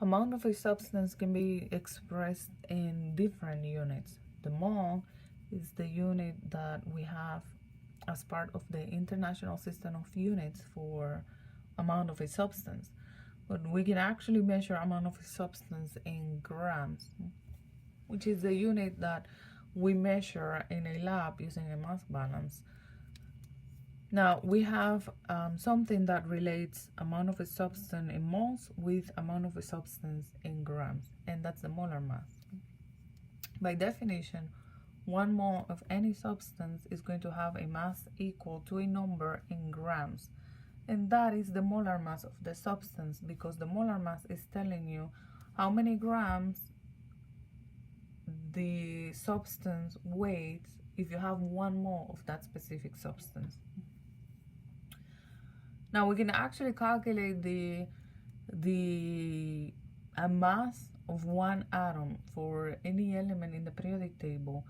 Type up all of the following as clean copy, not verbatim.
Amount of a substance can be expressed in different units. The mole is the unit that we have as part of the international system of units for amount of a substance. But we can actually measure amount of a substance in grams, which is the unit that we measure in a lab using a mass balance. Now we have something that relates amount of a substance in moles with amount of a substance in grams, and that's the molar mass. By definition, 1 mole of any substance is going to have a mass equal to a number in grams, and that is the molar mass of the substance, because the molar mass is telling you how many grams the substance weighs if you have 1 mole of that specific substance. Now we can actually calculate the mass of 1 atom for any element in the periodic table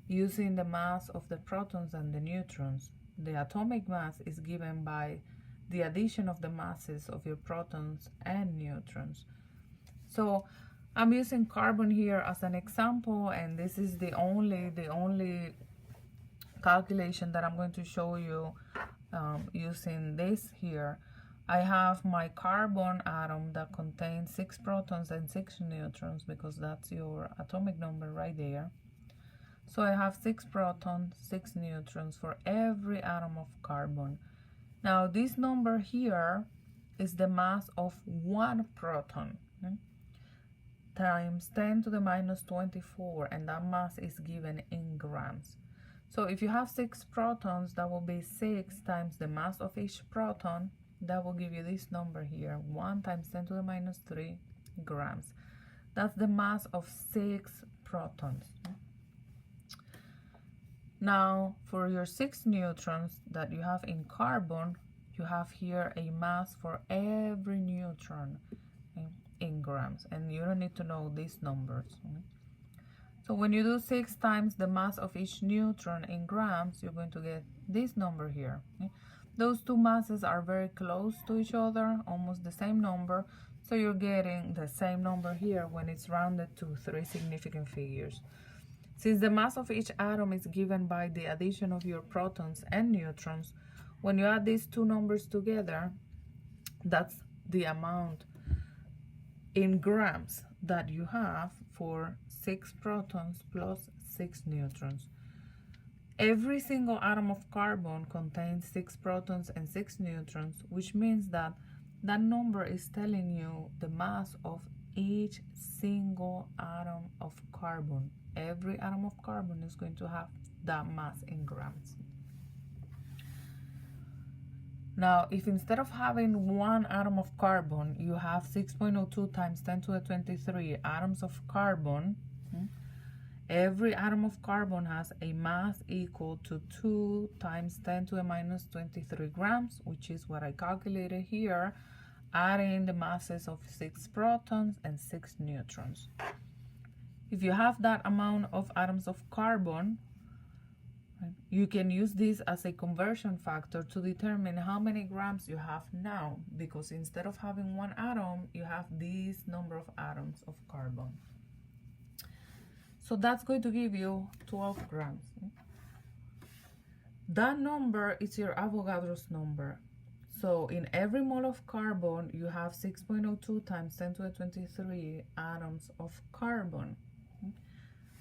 using the mass of the protons and the neutrons. The atomic mass is given by the addition of the masses of your protons and neutrons. So I'm using carbon here as an example, and this is the only calculation that I'm going to show you using this here. I have my carbon atom that contains 6 protons and 6 neutrons, because that's your atomic number right there. So I have 6 protons, 6 neutrons for every atom of carbon. Now this number here is the mass of 1 proton, times 10 to the minus 24, and that mass is given in grams. So if you have 6 protons, that will be 6 times the mass of each proton. That will give you this number here, 1 times 10 to the minus 3 grams. That's the mass of 6 protons. Now, for your 6 neutrons that you have in carbon, you have here a mass for every neutron in grams, and you don't need to know these numbers. So when you do 6 times the mass of each neutron in grams, you're going to get this number here. Those two masses are very close to each other, almost the same number, so you're getting the same number here when it's rounded to 3 significant figures. Since the mass of each atom is given by the addition of your protons and neutrons, when you add these two numbers together, that's the amount in grams that you have for 6 protons plus 6 neutrons. Every single atom of carbon contains 6 protons and 6 neutrons, which means that that number is telling you the mass of each single atom of carbon. Every atom of carbon is going to have that mass in grams. Now, if instead of having 1 atom of carbon, you have 6.02 times 10 to the 23 atoms of carbon, every atom of carbon has a mass equal to 2 times 10 to the minus 23 grams, which is what I calculated here, adding the masses of 6 protons and 6 neutrons. If you have that amount of atoms of carbon, you can use this as a conversion factor to determine how many grams you have now, because instead of having 1 atom, you have this number of atoms of carbon. So that's going to give you 12 grams. That number is your Avogadro's number. So in every mole of carbon, you have 6.02 times 10 to the 23 atoms of carbon,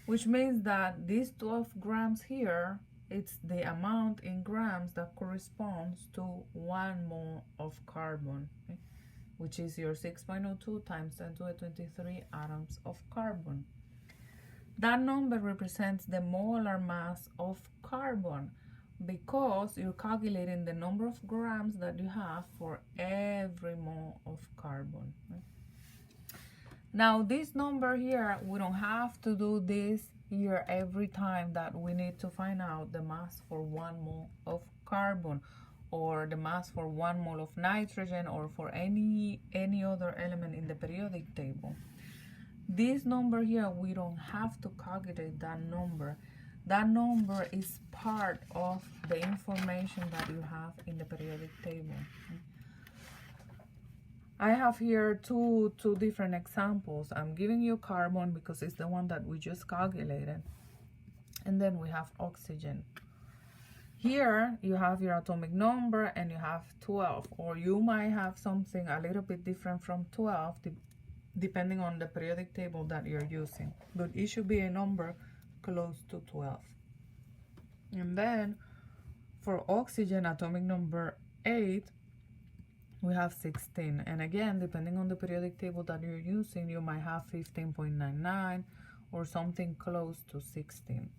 which means that these 12 grams here, it's the amount in grams that corresponds to 1 mole of carbon, which is your 6.02 times 10 to the 23 atoms of carbon. That number represents the molar mass of carbon, because you're calculating the number of grams that you have for every mole of carbon. Now this number here, we don't have to do this here every time that we need to find out the mass for 1 mole of carbon, or the mass for 1 mole of nitrogen, or for any other element in the periodic table. This number here, we don't have to calculate that number. That number is part of the information that you have in the periodic table. I have here two different examples. I'm giving you carbon because it's the one that we just calculated. And then we have oxygen. Here you have your atomic number and you have 12, or you might have something a little bit different from 12 depending on the periodic table that you're using, but it should be a number close to 12. And then for oxygen, atomic number 8, we have 16, and again, depending on the periodic table that you're using, you might have 15.99 or something close to 16.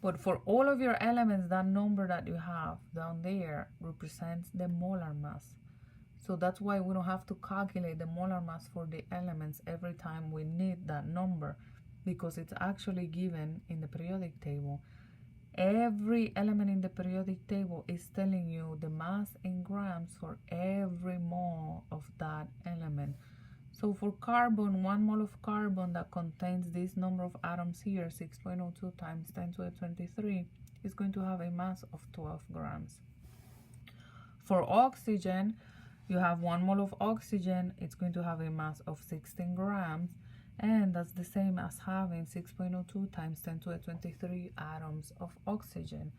But for all of your elements, that number that you have down there represents the molar mass. So that's why we don't have to calculate the molar mass for the elements every time we need that number, because it's actually given in the periodic table. Every element in the periodic table is telling you the mass in grams for every mole of that element. So for carbon, 1 mole of carbon that contains this number of atoms here, 6.02 times 10 to the 23, is going to have a mass of 12 grams. For oxygen, you have 1 mole of oxygen, it's going to have a mass of 16 grams, and that's the same as having 6.02 times 10 to the 23 atoms of oxygen.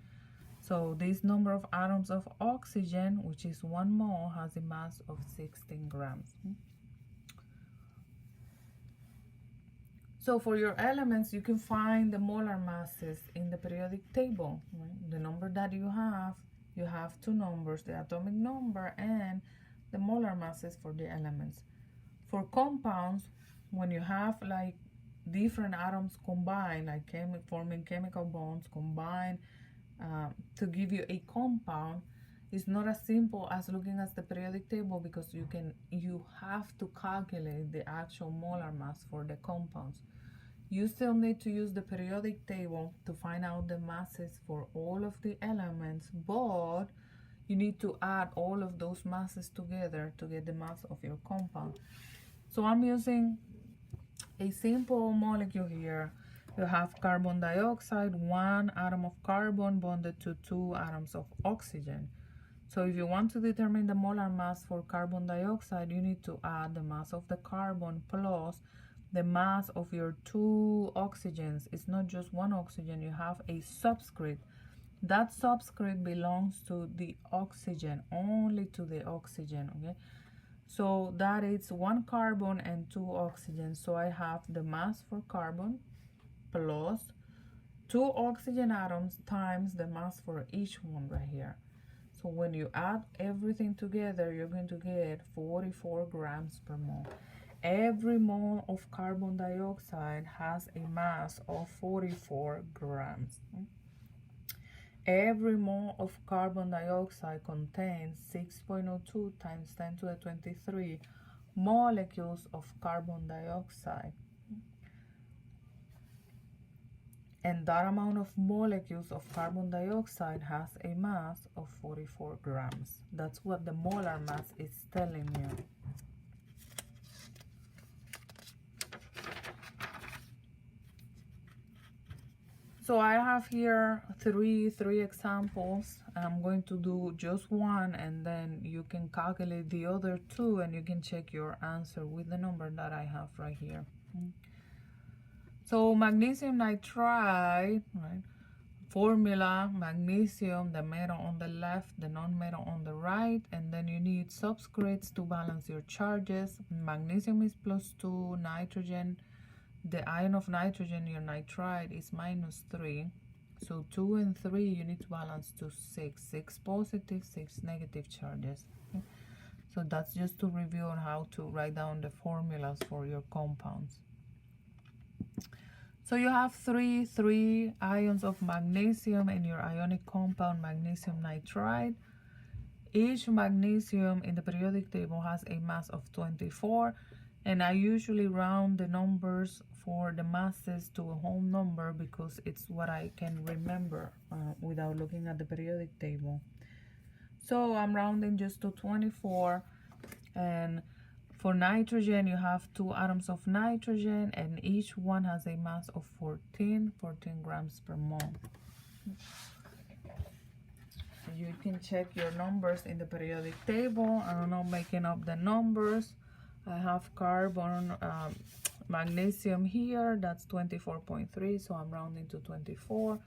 So this number of atoms of oxygen, which is 1 mole, has a mass of 16 grams. So for your elements, you can find the molar masses in the periodic table. Right? The number that you have two numbers, the atomic number and the molar masses for the elements. For compounds, when you have like different atoms combined, like forming chemical bonds combined to give you a compound, it's not as simple as looking at the periodic table, because you have to calculate the actual molar mass for the compounds. You still need to use the periodic table to find out the masses for all of the elements, but you need to add all of those masses together to get the mass of your compound. So I'm using a simple molecule here. You have carbon dioxide, 1 atom of carbon bonded to 2 atoms of oxygen. So if you want to determine the molar mass for carbon dioxide, you need to add the mass of the carbon plus the mass of your 2 oxygens. It's not just 1 oxygen, you have a subscript. That subscript belongs to the oxygen, only to the oxygen, okay? So that is 1 carbon and 2 oxygen. So I have the mass for carbon plus 2 oxygen atoms times the mass for each one right here. So when you add everything together, you're going to get 44 grams per mole. Every mole of carbon dioxide has a mass of 44 grams. Every mole of carbon dioxide contains 6.02 times 10 to the 23 molecules of carbon dioxide. And that amount of molecules of carbon dioxide has a mass of 44 grams. That's what the molar mass is telling you. So I have here three examples. I'm going to do just one, and then you can calculate the other 2, and you can check your answer with the number that I have right here. So magnesium nitride, right? Formula: magnesium, the metal on the left, the non-metal on the right, and then you need subscripts to balance your charges. Magnesium is +2, nitrogen, the ion of nitrogen, your nitride, is -3. So 2 and 3, you need to balance to 6. 6 positive, 6 negative charges. Okay? So that's just to review on how to write down the formulas for your compounds. So you have three ions of magnesium in your ionic compound, magnesium nitride. Each magnesium in the periodic table has a mass of 24. And I usually round the numbers for the masses to a whole number because it's what I can remember without looking at the periodic table. So I'm rounding just to 24. And for nitrogen, you have 2 atoms of nitrogen, and each one has a mass of 14 grams per mole. you can check your numbers in the periodic table. I'm not making up the numbers. I have carbon, magnesium here, that's 24.3, so I'm rounding to 24.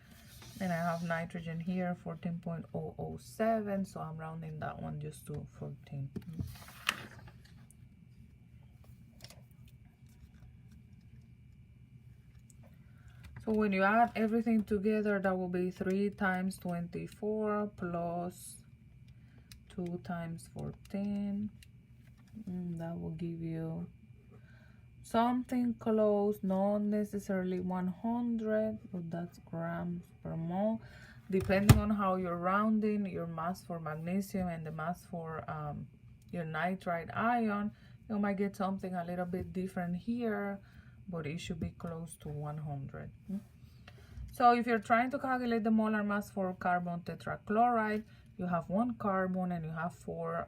And I have nitrogen here, 14.007, so I'm rounding that one just to 14. So when you add everything together, that will be 3 times 24 plus 2 times 14. That will give you something close, not necessarily 100, but that's grams per mole. Depending on how you're rounding your mass for magnesium and the mass for your nitride ion, you might get something a little bit different here, but it should be close to 100. So if you're trying to calculate the molar mass for carbon tetrachloride, you have 1 carbon and you have 4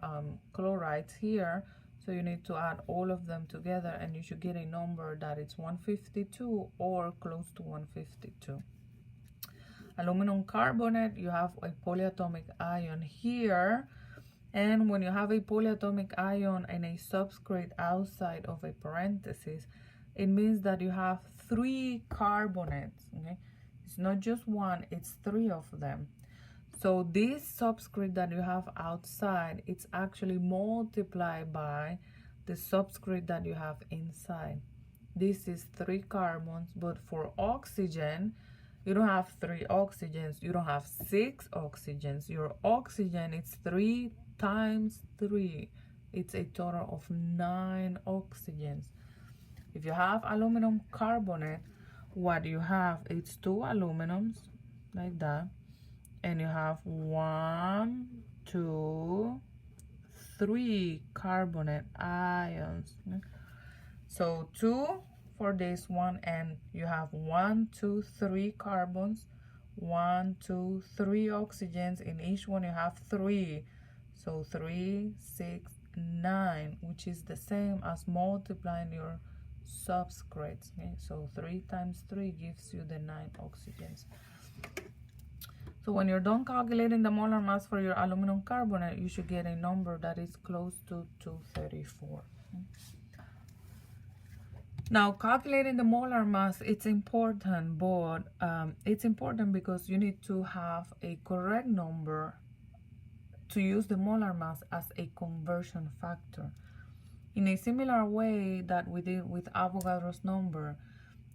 chlorides here. So you need to add all of them together and you should get a number that is 152 or close to 152. Aluminum carbonate, you have a polyatomic ion here. And when you have a polyatomic ion and a subscript outside of a parenthesis, it means that you have 3 carbonates, okay? It's not just 1, it's 3 of them. So this subscript that you have outside, it's actually multiplied by the subscript that you have inside. This is 3 carbons, but for oxygen, you don't have 3 oxygens, you don't have 6 oxygens. Your oxygen is 3 times 3. It's a total of 9 oxygens. If you have aluminum carbonate, what you have is 2 aluminums, like that. And you have 1, 2, 3 carbonate ions. So 2 for this one, and you have 1, 2, 3 carbons, 1, 2, 3 oxygens. In each one you have 3. So 3, 6, 9, which is the same as multiplying your subscripts. Okay? So 3 times 3 gives you the 9 oxygens. So when you're done calculating the molar mass for your aluminum carbonate, you should get a number that is close to 234. Now, calculating the molar mass, it's important, but it's important because you need to have a correct number to use the molar mass as a conversion factor. In a similar way that we did with Avogadro's number,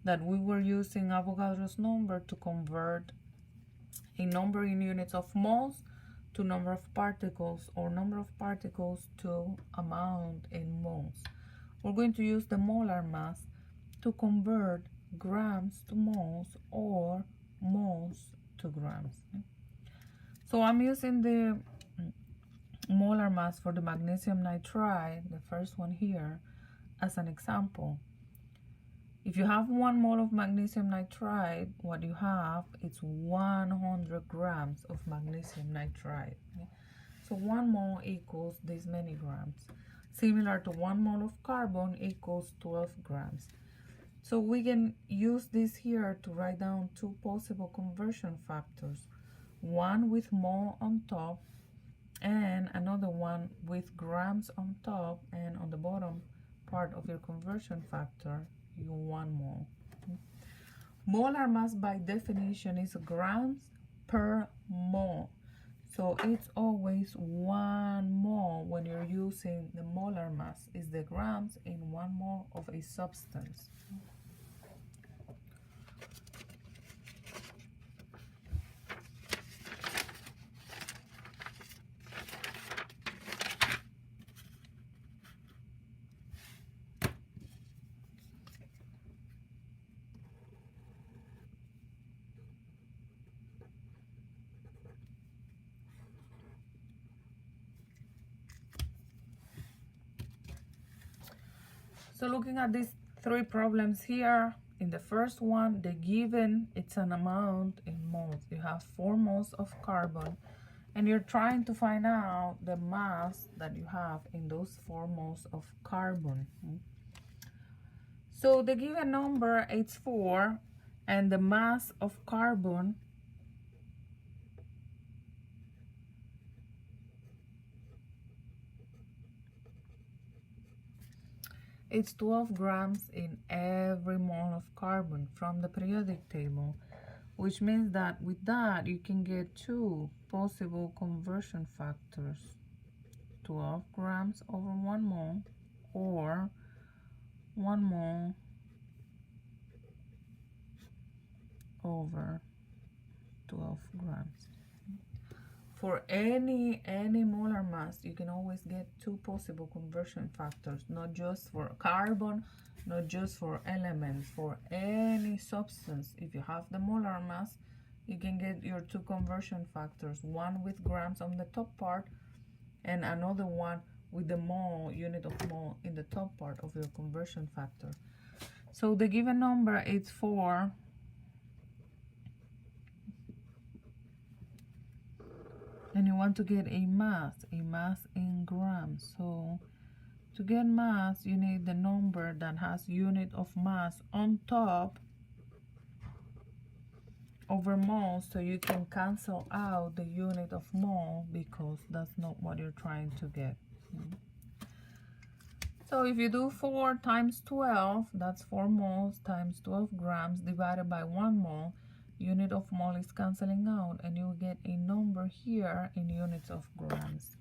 that we were using Avogadro's number to convert a number in units of moles to number of particles, or number of particles to amount in moles. We're going to use the molar mass to convert grams to moles or moles to grams. So I'm using the molar mass for the magnesium nitride, the first one here, as an example. If you have 1 mole of magnesium nitride, what you have is 100 grams of magnesium nitride. Okay? So 1 mole equals this many grams. Similar to 1 mole of carbon equals 12 grams. So we can use this here to write down 2 possible conversion factors. One with mole on top and another one with grams on top, and on the bottom part of your conversion factor, you 1 mole. Molar mass by definition is grams per mole. So it's always 1 mole when you're using the molar mass, is the grams in 1 mole of a substance. So looking at these 3 problems here, in the first one, the given, it's an amount in moles. You have 4 moles of carbon, and you're trying to find out the mass that you have in those 4 moles of carbon. So the given number is 4, and the mass of carbon It's 12 grams in every mole of carbon from the periodic table, which means that with that you can get two possible conversion factors, 12 grams over 1 mole or 1 mole over 12 grams. For any molar mass, you can always get two possible conversion factors, not just for carbon, not just for elements, for any substance. If you have the molar mass, you can get your two conversion factors, one with grams on the top part and another one with the mole, unit of mole in the top part of your conversion factor. So the given number is 4. And you want to get a mass in grams. So to get mass, you need the number that has unit of mass on top over mole, so you can cancel out the unit of mole because that's not what you're trying to get. So if you do 4 times 12, that's 4 moles times 12 grams divided by 1 mole. Unit of mole is canceling out, and you will get a number here in units of grams.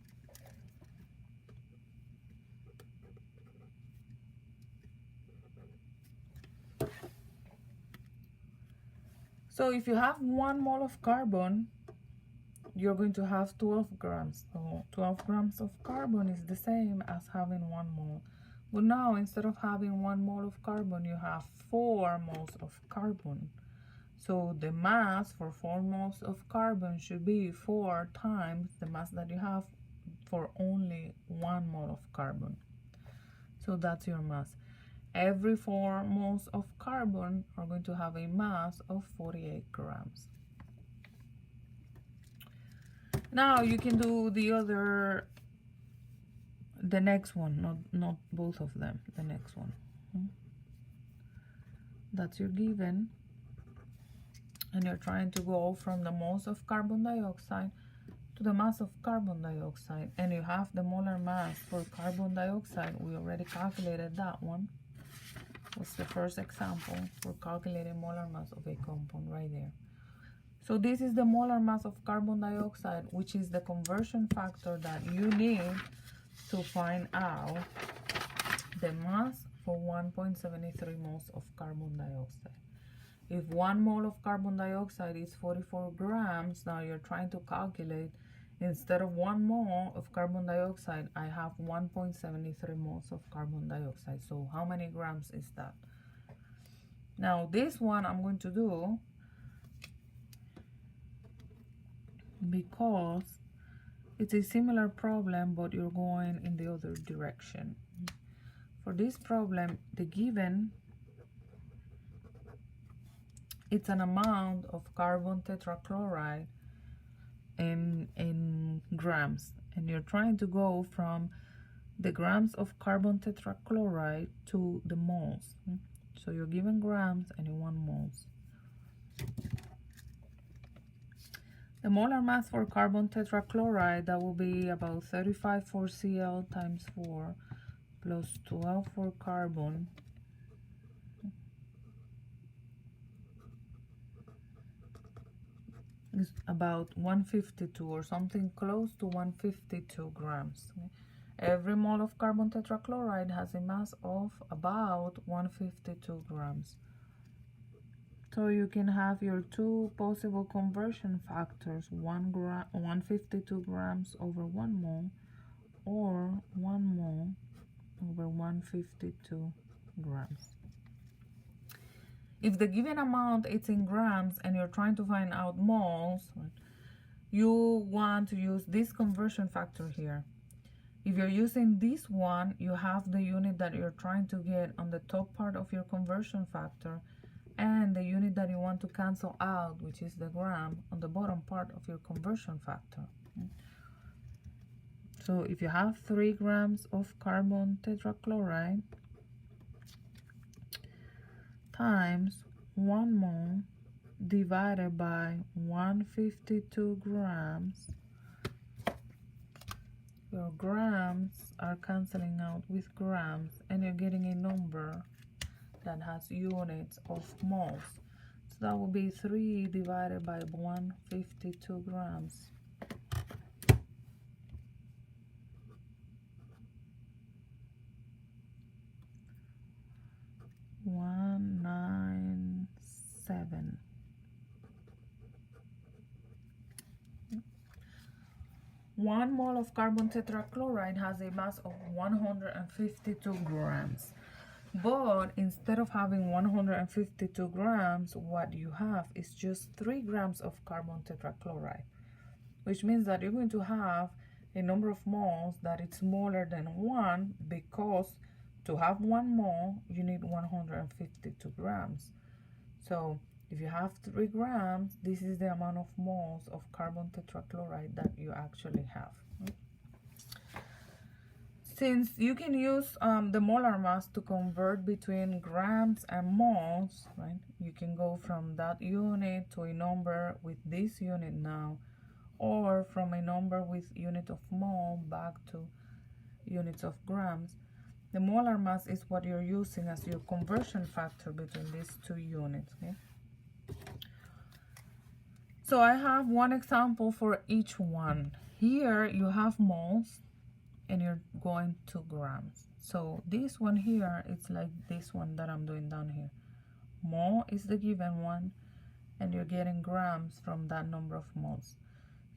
So if you have 1 mole of carbon, you're going to have 12 grams. So 12 grams of carbon is the same as having 1 mole. But now, instead of having 1 mole of carbon, you have 4 moles of carbon. So the mass for 4 moles of carbon should be 4 times the mass that you have for only 1 mole of carbon. So that's your mass. Every 4 moles of carbon are going to have a mass of 48 grams. Now you can do the next one, not both of them, the next one. That's your given. And you're trying to go from the moles of carbon dioxide to the mass of carbon dioxide. And you have the molar mass for carbon dioxide. We already calculated that one. What's the first example for calculating molar mass of a compound right there. So this is the molar mass of carbon dioxide, which is the conversion factor that you need to find out the mass for 1.73 moles of carbon dioxide. If 1 mole of carbon dioxide is 44 grams, now you're trying to calculate, instead of 1 mole of carbon dioxide, I have 1.73 moles of carbon dioxide. So how many grams is that? Now this one I'm going to do because it's a similar problem, but you're going in the other direction. For this problem, the given, it's an amount of carbon tetrachloride in grams, and you're trying to go from the grams of carbon tetrachloride to the moles. So you're given grams and you want moles. The molar mass for carbon tetrachloride, that will be about 35 for Cl times 4 plus 12 for carbon. Is about 152 or something close to 152 grams. Every mole of carbon tetrachloride has a mass of about 152 grams. So you can have your two possible conversion factors, 152 grams over 1 mole or 1 mole over 152 grams. If the given amount is in grams and you're trying to find out moles, you want to use this conversion factor here. If you're using this one, you have the unit that you're trying to get on the top part of your conversion factor and the unit that you want to cancel out, which is the gram, on the bottom part of your conversion factor. So if you have 3 grams of carbon tetrachloride times 1 mole divided by 152 grams, your grams are canceling out with grams, and you're getting a number that has units of moles. So that will be 3 divided by 152 grams. $197. One mole of carbon tetrachloride has a mass of 152 grams. But instead of having 152 grams, what you have is just 3 grams of carbon tetrachloride, which means that you're going to have a number of moles that it's smaller than 1, because to have 1 mole, you need 152 grams. So if you have 3 grams, this is the amount of moles of carbon tetrachloride that you actually have. Since you can use the molar mass to convert between grams and moles, right? You can go from that unit to a number with this unit now, or from a number with unit of mole back to units of grams. The molar mass is what you're using as your conversion factor between these two units. Okay? So I have one example for each one. Here you have moles, and you're going to grams. So this one here, it's like this one that I'm doing down here. Mole is the given one, and you're getting grams from that number of moles.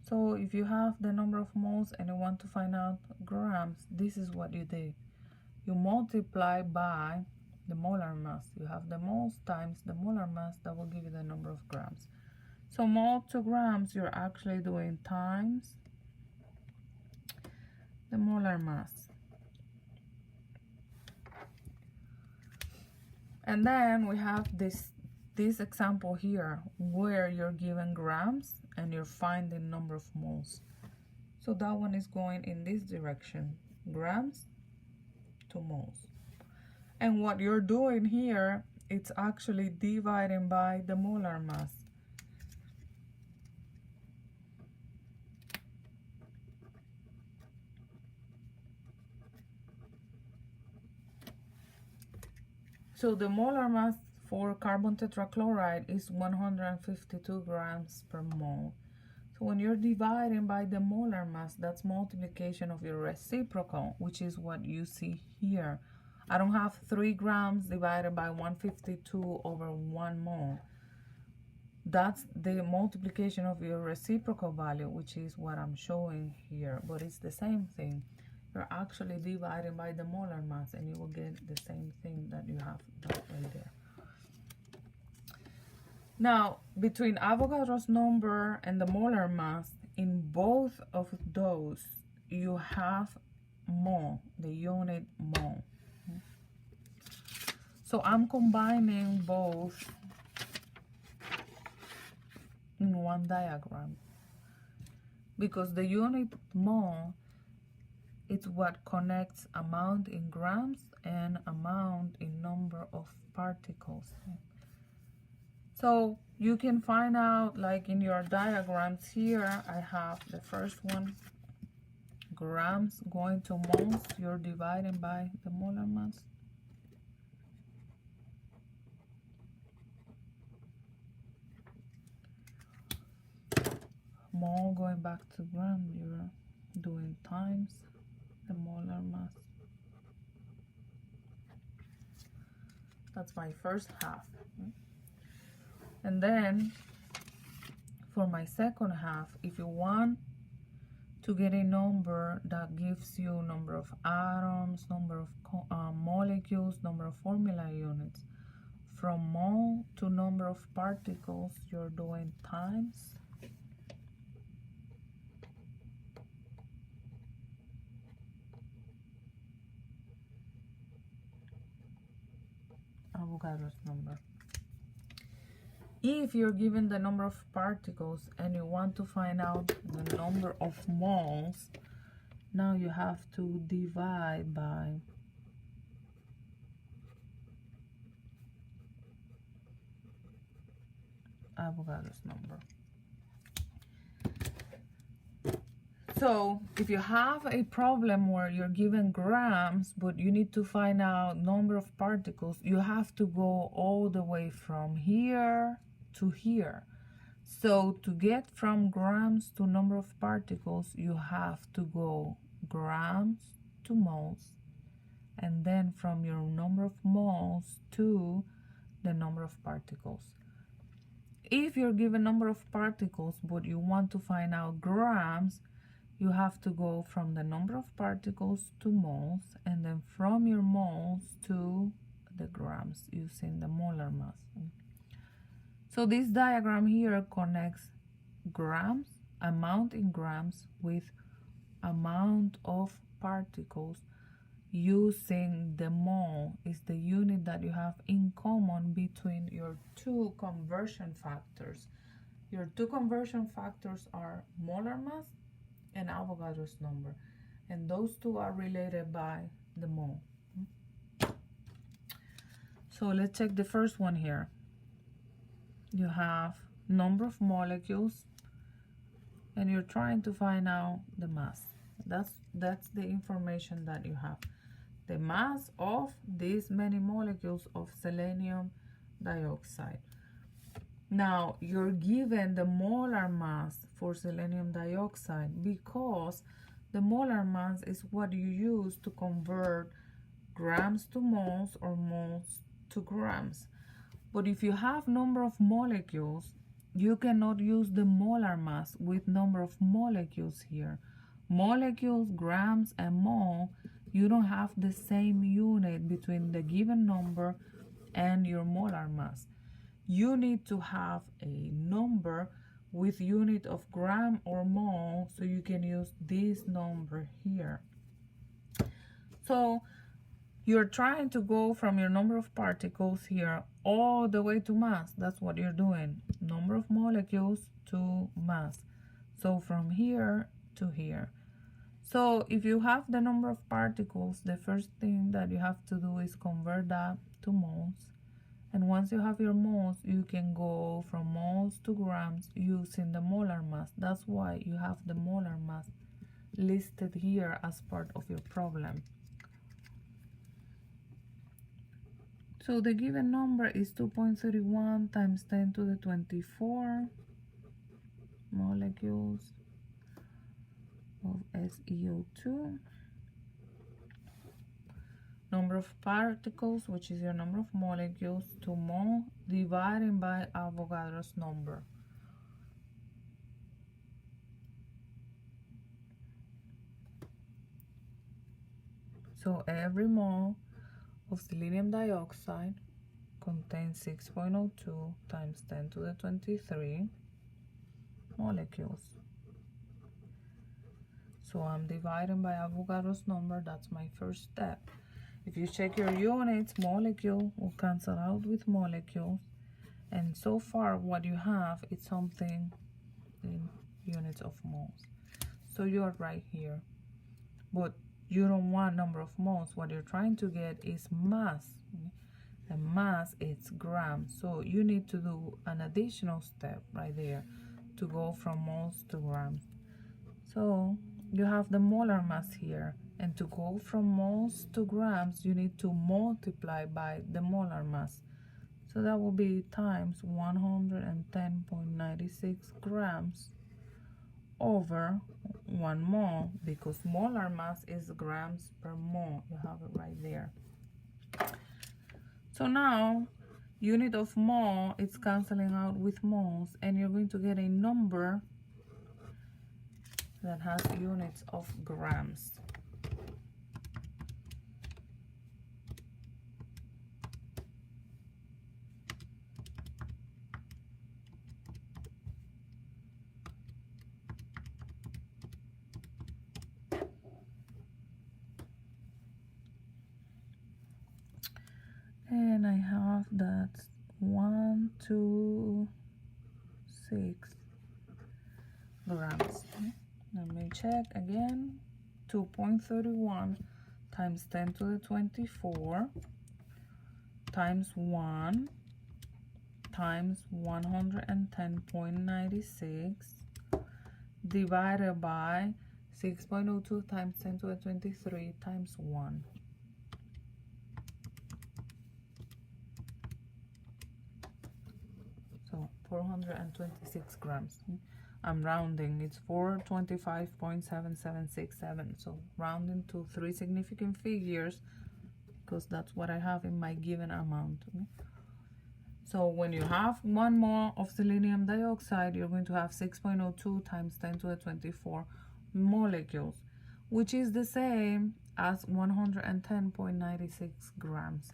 So if you have the number of moles and you want to find out grams, this is what you do. You multiply by the molar mass. You have the moles times the molar mass, that will give you the number of grams. So mole to grams, you're actually doing times the molar mass. And then we have this example here where you're given grams and you're finding number of moles. So that one is going in this direction, grams to moles. And what you're doing here, it's actually dividing by the molar mass. So the molar mass for carbon tetrachloride is 152 grams per mole. So when you're dividing by the molar mass, that's multiplication of your reciprocal, which is what you see here. I don't have 3 grams divided by 152 over 1 mole. That's the multiplication of your reciprocal value, which is what I'm showing here. But it's the same thing. You're actually dividing by the molar mass, and you will get the same thing that you have right there. Now, between Avogadro's number and the molar mass, in both of those, you have mole, the unit mole. So I'm combining both in one diagram, because the unit mole, it's what connects amount in grams and amount in number of particles. So you can find out, like in your diagrams here, I have the first one, grams going to moles, you're dividing by the molar mass. Mole going back to gram, you're doing times the molar mass. That's my first half. And then for my second half, if you want to get a number that gives you number of atoms, number of molecules, number of formula units, from mole to number of particles, you're doing times Avogadro's number. If you're given the number of particles and you want to find out the number of moles, now you have to divide by Avogadro's number. So if you have a problem where you're given grams, but you need to find out number of particles, you have to go all the way from here to here. So to get from grams to number of particles, you have to go grams to moles, and then from your number of moles to the number of particles. If you're given number of particles, but you want to find out grams, you have to go from the number of particles to moles, and then from your moles to the grams using the molar mass. So this diagram here connects grams, amount in grams, with amount of particles using the mole. Is the unit that you have in common between your two conversion factors. Your two conversion factors are molar mass and Avogadro's number, and those two are related by the mole. So let's check the first one here. You have number of molecules, and you're trying to find out the mass. That's the information that you have. The mass of these many molecules of selenium dioxide. Now, you're given the molar mass for selenium dioxide because the molar mass is what you use to convert grams to moles or moles to grams. But if you have number of molecules, you cannot use the molar mass with number of molecules here. Molecules, grams, and mole, you don't have the same unit between the given number and your molar mass. You need to have a number with unit of gram or mole, so you can use this number here. So you're trying to go from your number of particles here all the way to mass. That's what you're doing. Number of molecules to mass. So from here to here. So if you have the number of particles, the first thing that you have to do is convert that to moles. And once you have your moles, you can go from moles to grams using the molar mass. That's why you have the molar mass listed here as part of your problem. So the given number is 2.31 times 10 to the 24 molecules of SeO2. Number of particles, which is your number of molecules, to mole, divided by Avogadro's number. So every mole of selenium dioxide contains 6.02 times 10 to the 23 molecules. So I'm dividing by Avogadro's number. That's my first step. If you check your units, molecule will cancel out with molecules. And so far what you have is something in units of moles. So you're right here. But you don't want number of moles. What you're trying to get is mass. And mass is grams. So you need to do an additional step right there to go from moles to grams. So you have the molar mass here. And to go from moles to grams, you need to multiply by the molar mass. So that will be times 110.96 grams over 1 mole, because molar mass is grams per mole. You have it right there. So now, unit of mole is canceling out with moles, and you're going to get a number that has units of grams. And I have that 126 grams. Let me check again. 2.31 times 10 to the 24 times 1 times 110.96 divided by 6.02 times 10 to the 23 times 1. So 426 grams. I'm rounding, it's 425.7767. So rounding to 3 significant figures because that's what I have in my given amount. So when you have 1 mole of selenium dioxide, you're going to have 6.02 times 10 to the 24 molecules, which is the same as 110.96 grams.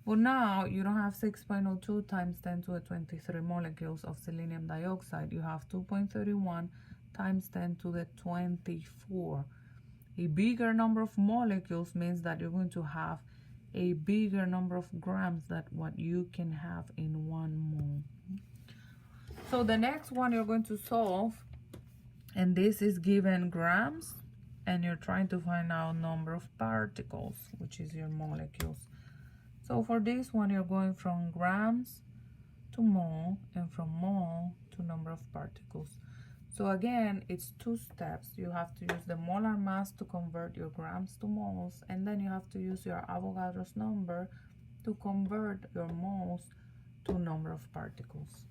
But now you don't have 6.02 times 10 to the 23 molecules of selenium dioxide. You have 2.31 times 10 to the 24. A bigger number of molecules means that you're going to have a bigger number of grams than what you can have in 1 mole. So the next one you're going to solve, and this is given grams, and you're trying to find out number of particles, which is your molecules. So for this one, you're going from grams to mole, and from mole to number of particles. So again, it's 2 steps. You have to use the molar mass to convert your grams to moles, and then you have to use your Avogadro's number to convert your moles to number of particles.